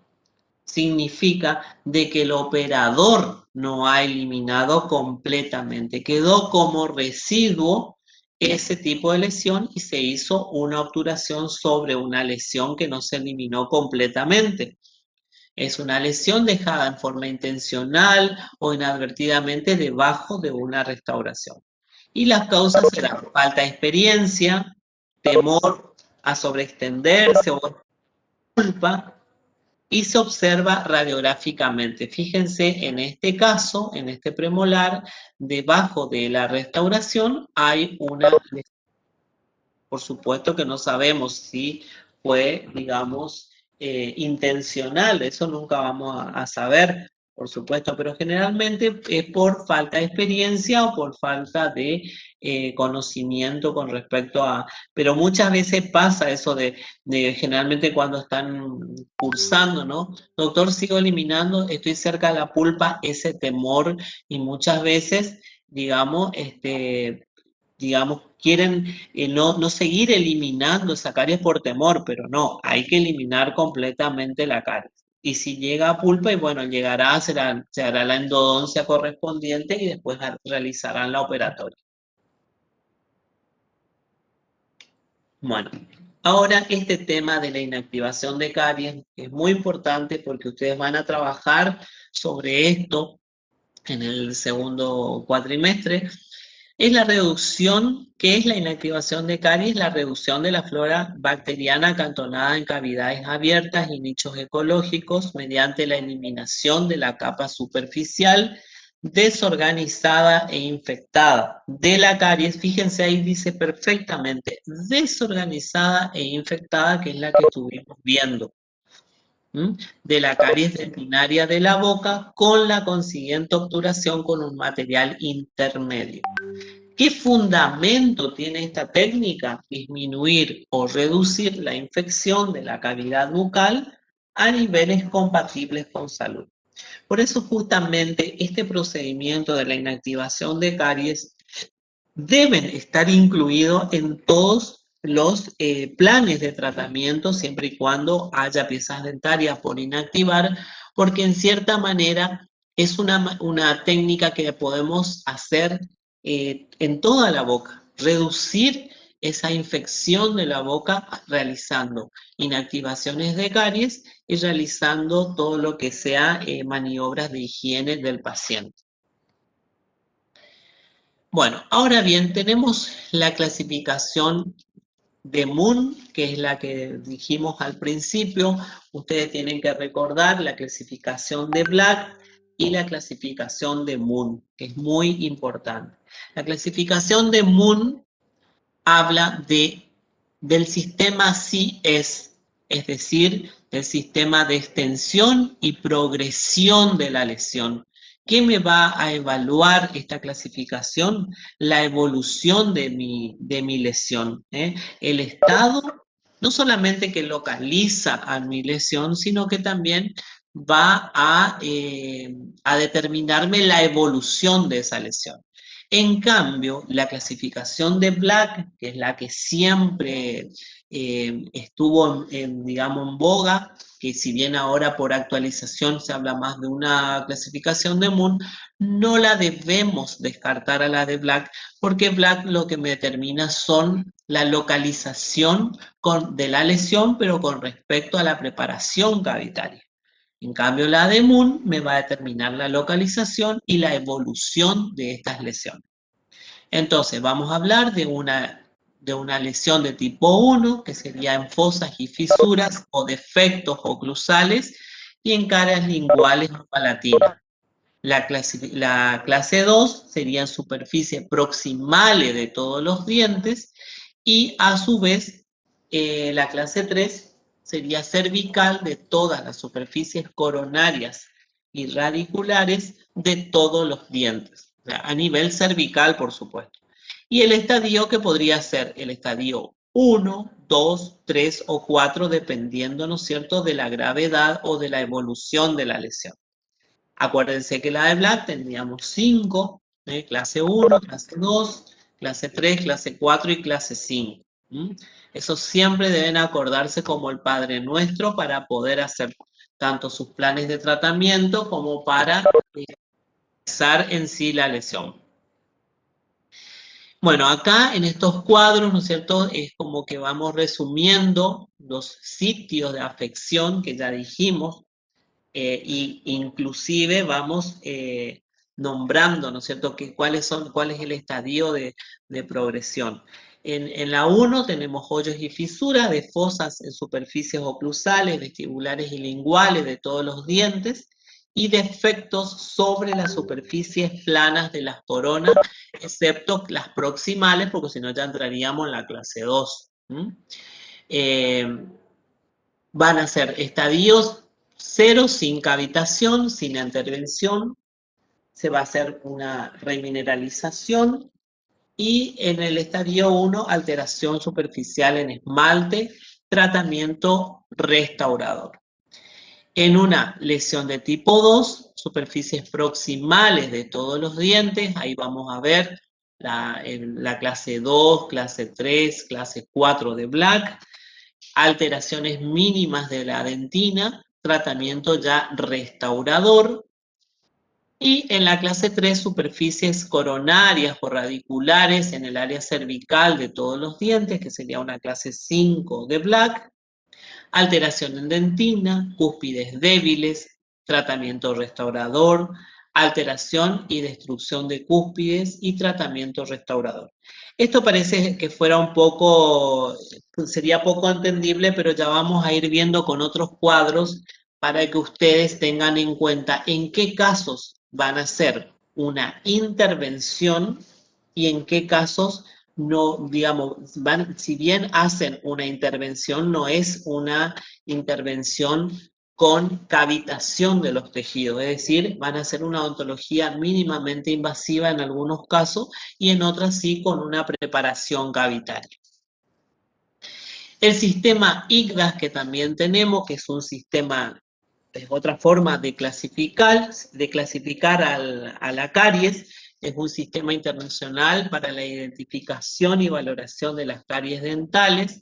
[SPEAKER 1] significa de que el operador no ha eliminado completamente, quedó como residuo ese tipo de lesión y se hizo una obturación sobre una lesión que no se eliminó completamente. Es una lesión dejada en forma intencional o inadvertidamente debajo de una restauración. Y las causas serán falta de experiencia, temor a sobreextenderse o culpa, y se observa radiográficamente. Fíjense en este caso, en este premolar, debajo de la restauración hay una lesión. Por supuesto que no sabemos si fue, digamos, intencional, eso nunca vamos a saber, por supuesto, pero generalmente es por falta de experiencia o por falta de conocimiento con respecto a... Pero muchas veces pasa eso de generalmente cuando están cursando, ¿no? Doctor, sigo eliminando, estoy cerca de la pulpa, ese temor, y muchas veces, digamos, quieren no seguir eliminando esa caries por temor, pero no, hay que eliminar completamente la caries. Y si llega a pulpa, y bueno, se hará la endodoncia correspondiente y después realizarán la operatoria. Bueno, ahora este tema de la inactivación de caries es muy importante porque ustedes van a trabajar sobre esto en el segundo cuatrimestre. Es la reducción, ¿qué es la inactivación de caries? La reducción de la flora bacteriana acantonada en cavidades abiertas y nichos ecológicos mediante la eliminación de la capa superficial desorganizada e infectada. De la caries, fíjense ahí dice perfectamente, desorganizada e infectada, que es la que estuvimos viendo. De la caries dentinaria de la boca con la consiguiente obturación con un material intermedio. ¿Qué fundamento tiene esta técnica? Disminuir o reducir la infección de la cavidad bucal a niveles compatibles con salud. Por eso justamente este procedimiento de la inactivación de caries deben estar incluidos en todos los planes de tratamiento siempre y cuando haya piezas dentarias por inactivar, porque en cierta manera es una técnica que podemos hacer en toda la boca, reducir esa infección de la boca realizando inactivaciones de caries y realizando todo lo que sea maniobras de higiene del paciente. Bueno, ahora bien, tenemos la clasificación de Moon, que es la que dijimos al principio. Ustedes tienen que recordar la clasificación de Black y la clasificación de Moon, que es muy importante. La clasificación de Moon habla del sistema CS, es decir, del sistema de extensión y progresión de la lesión. ¿Qué me va a evaluar esta clasificación? La evolución de mi lesión. El estado, no solamente que localiza a mi lesión, sino que también va a determinarme la evolución de esa lesión. En cambio, la clasificación de Black, que es la que siempre estuvo digamos, en boga, que si bien ahora por actualización se habla más de una clasificación de Moon, no la debemos descartar a la de Black, porque Black lo que me determina son la localización de la lesión, pero con respecto a la preparación cavitaria. En cambio, la de Moon me va a determinar la localización y la evolución de estas lesiones. Entonces, vamos a hablar de una lesión de tipo 1, que sería en fosas y fisuras o defectos oclusales, y en caras linguales o palatinas. La clase 2 serían superficies proximales de todos los dientes, y a su vez, la clase 3 sería cervical de todas las superficies coronarias y radiculares de todos los dientes, o sea, a nivel cervical, por supuesto. Y el estadio que podría ser el estadio 1, 2, 3 o 4, dependiendo, ¿no es cierto?, de la gravedad o de la evolución de la lesión. Acuérdense que la de Black tendríamos 5, clase 1, clase 2, clase 3, clase 4 y clase 5. Eso siempre deben acordarse como el Padre Nuestro para poder hacer tanto sus planes de tratamiento como para realizar en sí la lesión. Bueno, acá en estos cuadros, ¿no es cierto?, es como que vamos resumiendo los sitios de afección que ya dijimos, y inclusive vamos nombrando, ¿no es cierto?, cuál es el estadio de progresión. En la 1 tenemos hoyos y fisuras de fosas en superficies oclusales, vestibulares y linguales de todos los dientes, y defectos sobre las superficies planas de las coronas, excepto las proximales, porque si no ya entraríamos en la clase 2. Van a ser estadios 0 sin cavitación, sin intervención, se va a hacer una remineralización, y en el estadio 1, alteración superficial en esmalte, tratamiento restaurador. En una lesión de tipo 2, superficies proximales de todos los dientes, ahí vamos a ver la clase 2, clase 3, clase 4 de Black, alteraciones mínimas de la dentina, tratamiento ya restaurador. Y en la clase 3, superficies coronarias o radiculares en el área cervical de todos los dientes, que sería una clase 5 de Black. Alteración en dentina, cúspides débiles, tratamiento restaurador, alteración y destrucción de cúspides y tratamiento restaurador. Esto parece que fuera sería poco entendible, pero ya vamos a ir viendo con otros cuadros para que ustedes tengan en cuenta en qué casos van a ser una intervención y en qué casos no, digamos, si bien hacen una intervención, no es una intervención con cavitación de los tejidos, es decir, van a hacer una odontología mínimamente invasiva en algunos casos y en otras sí con una preparación cavitaria. El sistema IGDAS que también tenemos, que es un sistema, es otra forma de clasificar a la caries, es un sistema internacional para la identificación y valoración de las caries dentales.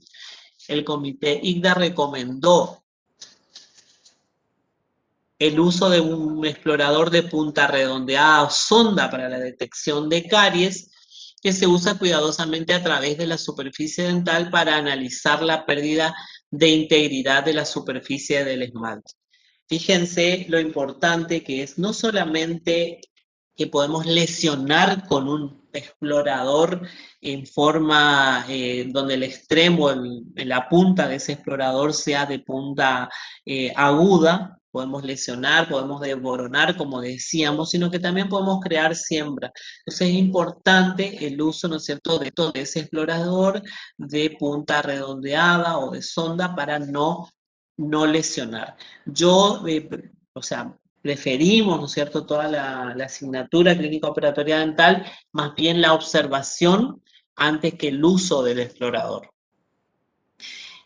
[SPEAKER 1] El comité IGDAS recomendó el uso de un explorador de punta redondeada o sonda para la detección de caries, que se usa cuidadosamente a través de la superficie dental para analizar la pérdida de integridad de la superficie del esmalte. Fíjense lo importante que es no solamente que podemos lesionar con un explorador en forma donde el extremo, en la punta de ese explorador sea de punta aguda, podemos lesionar, podemos desboronar, como decíamos, sino que también podemos crear siembra. Entonces es importante el uso, ¿no es cierto?, de ese explorador de punta redondeada o de sonda para no lesionar. Yo, o sea, preferimos, ¿no es cierto?, toda la asignatura clínica operatoria dental, más bien la observación antes que el uso del explorador.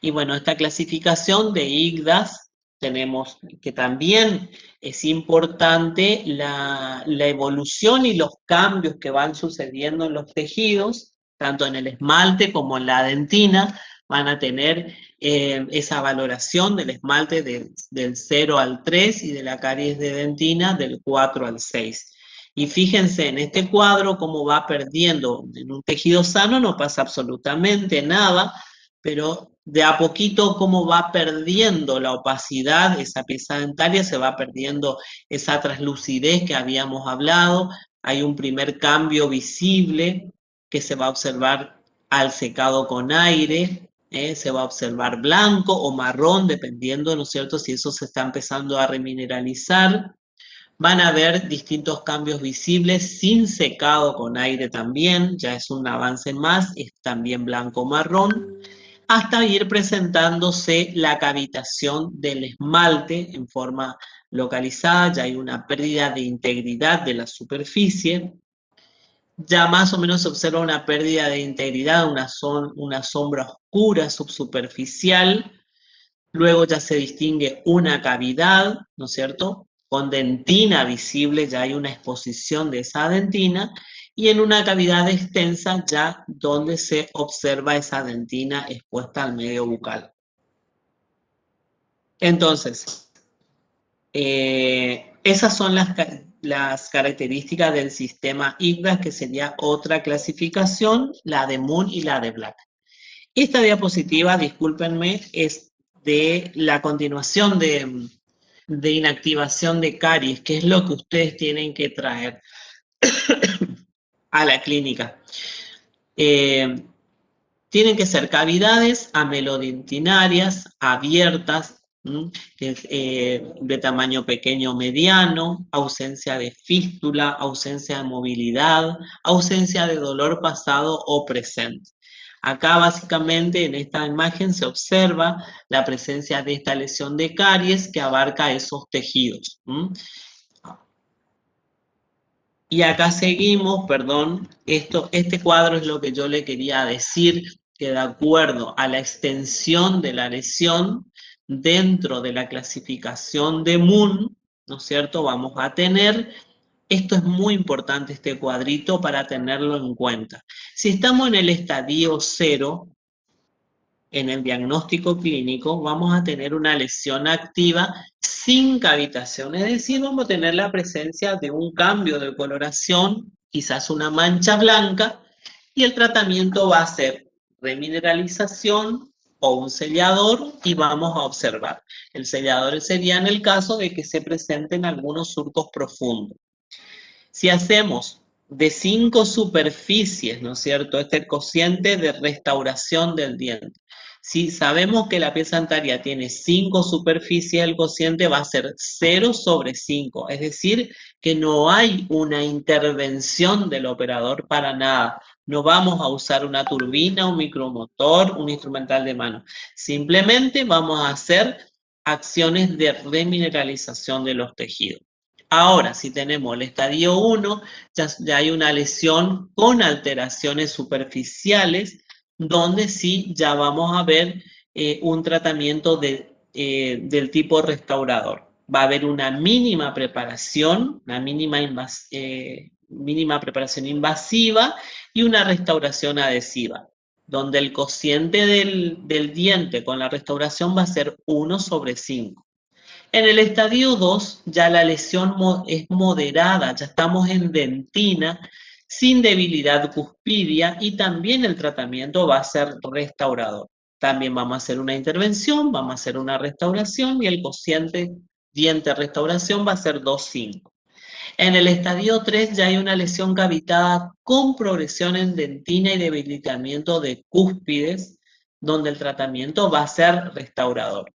[SPEAKER 1] Y bueno, esta clasificación de IGDAS, tenemos que también es importante la evolución y los cambios que van sucediendo en los tejidos, tanto en el esmalte como en la dentina, van a tener esa valoración del esmalte del 0 al 3 y de la caries de dentina del 4 al 6. Y fíjense en este cuadro cómo va perdiendo. En un tejido sano no pasa absolutamente nada, pero de a poquito cómo va perdiendo la opacidad, esa pieza dentaria, se va perdiendo esa translucidez que habíamos hablado, hay un primer cambio visible que se va a observar al secado con aire, se va a observar blanco o marrón, dependiendo, ¿no es cierto?, si eso se está empezando a remineralizar. Van a haber distintos cambios visibles sin secado con aire también, ya es un avance más, es también blanco-marrón, hasta ir presentándose la cavitación del esmalte en forma localizada, ya hay una pérdida de integridad de la superficie, ya más o menos se observa una pérdida de integridad, una sombra oscura subsuperficial, luego ya se distingue una cavidad, ¿no es cierto?, con dentina visible, ya hay una exposición de esa dentina, y en una cavidad extensa ya donde se observa esa dentina expuesta al medio bucal. Entonces, esas son las características del sistema IGDAS, que sería otra clasificación, la de Moon y la de Black. Esta diapositiva, discúlpenme, es de la continuación de inactivación de caries, que es lo que ustedes tienen que traer a la clínica. Tienen que ser cavidades amelodentinarias, abiertas, de tamaño pequeño o mediano, ausencia de fístula, ausencia de movilidad, ausencia de dolor pasado o presente. Acá básicamente en esta imagen se observa la presencia de esta lesión de caries que abarca esos tejidos. Y acá seguimos, perdón, este cuadro es lo que yo le quería decir, que de acuerdo a la extensión de la lesión, dentro de la clasificación de Moon, ¿no es cierto?, vamos a tener, esto es muy importante este cuadrito para tenerlo en cuenta. Si estamos en el estadio 0, en el diagnóstico clínico, vamos a tener una lesión activa sin cavitación, es decir, vamos a tener la presencia de un cambio de coloración, quizás una mancha blanca, y el tratamiento va a ser remineralización o un sellador, y vamos a observar. El sellador sería en el caso de que se presenten algunos surcos profundos. Si hacemos de 5 superficies, ¿no es cierto?, este cociente de restauración del diente, Si sabemos que la pieza dentaria tiene 5 superficies, el cociente va a ser 0/5. Es decir, que no hay una intervención del operador para nada. No vamos a usar una turbina, un micromotor, un instrumental de mano. Simplemente vamos a hacer acciones de remineralización de los tejidos. Ahora, si tenemos el estadio 1, ya hay una lesión con alteraciones superficiales, donde sí ya vamos a ver un tratamiento del tipo restaurador. Va a haber una mínima preparación, una mínima preparación invasiva y una restauración adhesiva, donde el cociente del diente con la restauración va a ser 1/5. En el estadio 2 ya la lesión es moderada, ya estamos en dentina, sin debilidad cuspidia y también el tratamiento va a ser restaurador. También vamos a hacer una intervención, vamos a hacer una restauración y el cociente diente restauración va a ser 2/5. En el estadio 3 ya hay una lesión cavitada con progresión en dentina y debilitamiento de cúspides, donde el tratamiento va a ser restaurador.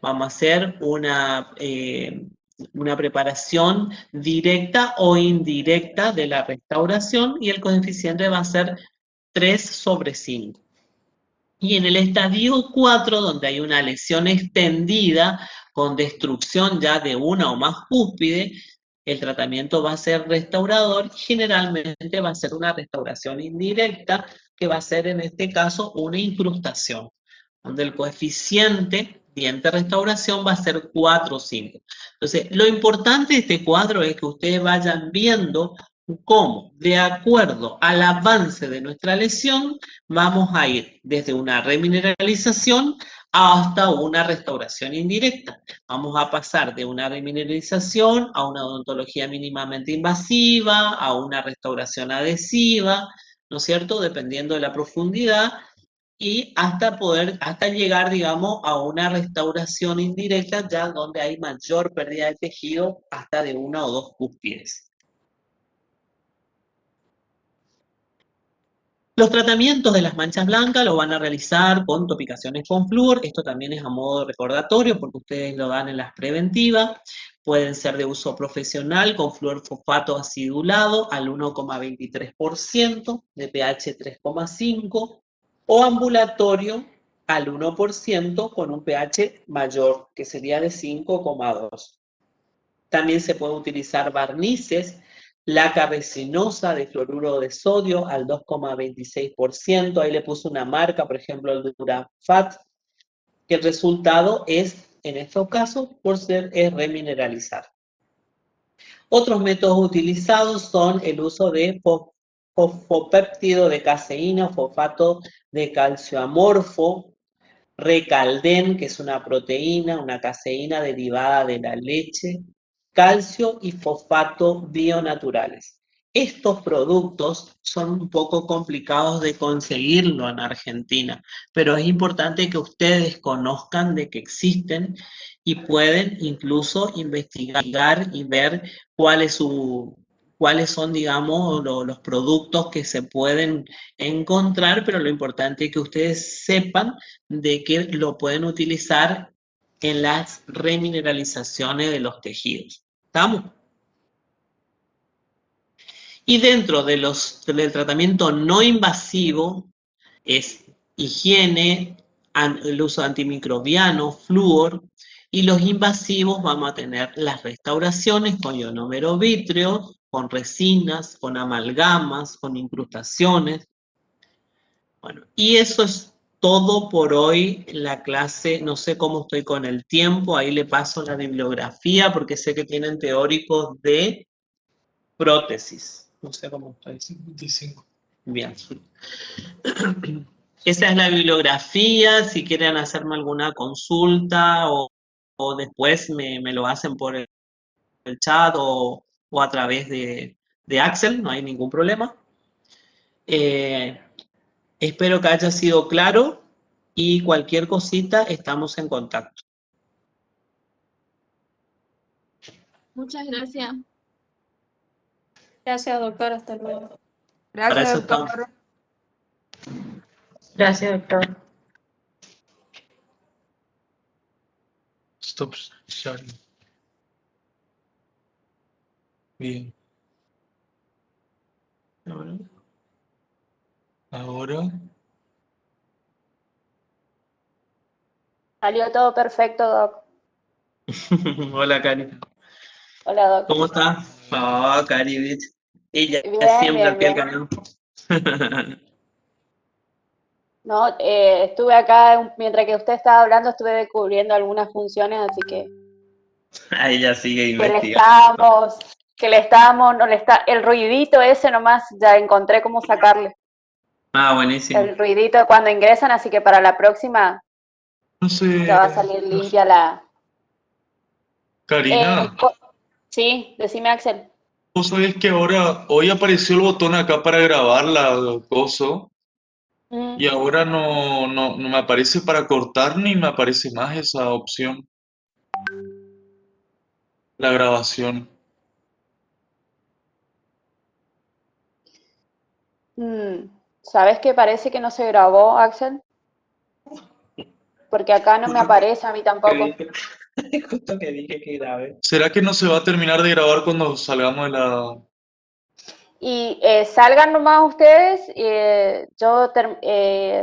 [SPEAKER 1] Vamos a hacer una preparación directa o indirecta de la restauración y el coeficiente va a ser 3/5. Y en el estadio 4, donde hay una lesión extendida con destrucción ya de una o más cúspides, el tratamiento va a ser restaurador y generalmente va a ser una restauración indirecta, que va a ser en este caso una incrustación, donde el coeficiente diente restauración va a ser 4/5. Entonces, lo importante de este cuadro es que ustedes vayan viendo cómo, de acuerdo al avance de nuestra lesión, vamos a ir desde una remineralización hasta una restauración indirecta. Vamos a pasar de una remineralización a una odontología mínimamente invasiva, a una restauración adhesiva, ¿no es cierto? Dependiendo de la profundidad, y hasta llegar, digamos, a una restauración indirecta, ya donde hay mayor pérdida de tejido, hasta de 1 o 2 cúspides. Los tratamientos de las manchas blancas lo van a realizar con topicaciones con flúor. Esto también es a modo recordatorio porque ustedes lo dan en las preventivas. Pueden ser de uso profesional con flúor fosfato acidulado al 1,23% de pH 3,5 o ambulatorio al 1% con un pH mayor, que sería de 5,2. También se puede utilizar barnices, laca resinosa de fluoruro de sodio al 2,26%. Ahí le puse una marca, por ejemplo, el Durafat, que el resultado es, en estos casos, es remineralizar. Otros métodos utilizados son el uso de fosfopéptido de caseína, fosfato de calcio amorfo, Recalden, que es una proteína, una caseína derivada de la leche, calcio y fosfato bionaturales. Estos productos son un poco complicados de conseguirlo en Argentina, pero es importante que ustedes conozcan de que existen y pueden incluso investigar y ver cuáles son, digamos, los productos que se pueden encontrar, pero lo importante es que ustedes sepan de que lo pueden utilizar en las remineralizaciones de los tejidos. ¿Estamos? Y dentro del tratamiento no invasivo es higiene, el uso antimicrobiano, flúor, y los invasivos vamos a tener las restauraciones con ionómero vítreo, con resinas, con amalgamas, con incrustaciones. Bueno, y eso es todo por hoy en la clase. No sé cómo estoy con el tiempo, ahí le paso la bibliografía porque sé que tienen teóricos de prótesis. No sé cómo estoy.
[SPEAKER 5] 55.
[SPEAKER 1] Bien. Esa es la bibliografía. Si quieren hacerme alguna consulta o después me lo hacen por el chat o a través de Axel, no hay ningún problema. Espero que haya sido claro y cualquier cosita estamos en contacto.
[SPEAKER 6] Muchas gracias.
[SPEAKER 4] Gracias, doctor. Hasta luego.
[SPEAKER 1] Para eso
[SPEAKER 2] Gracias,
[SPEAKER 1] estamos.
[SPEAKER 2] doctor.
[SPEAKER 3] Gracias, doctor.
[SPEAKER 5] Stop sharing. Bien. Ahora.
[SPEAKER 4] Salió todo perfecto, Doc.
[SPEAKER 1] Hola, Cari.
[SPEAKER 4] Hola, Doc.
[SPEAKER 1] ¿Cómo estás? Oh, Cari, bitch. Ella
[SPEAKER 4] Bien,
[SPEAKER 1] siempre al
[SPEAKER 4] bien,
[SPEAKER 1] pie del
[SPEAKER 4] bien.
[SPEAKER 1] cañón.
[SPEAKER 4] No, estuve acá, mientras que usted estaba hablando, estuve descubriendo algunas funciones, así
[SPEAKER 1] Ah, ella sigue
[SPEAKER 4] que
[SPEAKER 1] investigando.
[SPEAKER 4] no le está, el ruidito ese nomás, ya encontré cómo sacarle.
[SPEAKER 1] Ah, buenísimo.
[SPEAKER 4] El ruidito cuando ingresan, así que para la próxima
[SPEAKER 5] No sé.
[SPEAKER 4] ya va a salir limpia la...
[SPEAKER 5] Karina,
[SPEAKER 4] Sí, decime, Axel.
[SPEAKER 5] vos sabés que ahora, hoy apareció el botón acá para grabar la coso
[SPEAKER 4] Mm,
[SPEAKER 5] y ahora no me aparece para cortar ni me aparece más esa opción, la grabación.
[SPEAKER 4] ¿Sabes qué parece que no se grabó, Axel? Porque acá no me aparece, a mí tampoco.
[SPEAKER 1] Justo que dije que grave.
[SPEAKER 5] ¿Será que no se va a terminar de grabar cuando salgamos de la...
[SPEAKER 4] Y salgan nomás ustedes,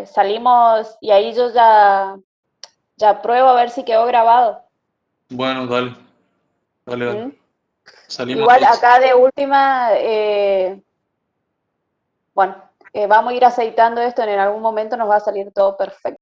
[SPEAKER 4] salimos y ahí yo ya pruebo a ver si quedó grabado.
[SPEAKER 5] Bueno, dale, dale.
[SPEAKER 4] ¿Mm?
[SPEAKER 5] Salimos
[SPEAKER 4] Igual
[SPEAKER 5] entonces.
[SPEAKER 4] acá de última, bueno, vamos a ir aceitando esto, en algún momento nos va a salir todo perfecto.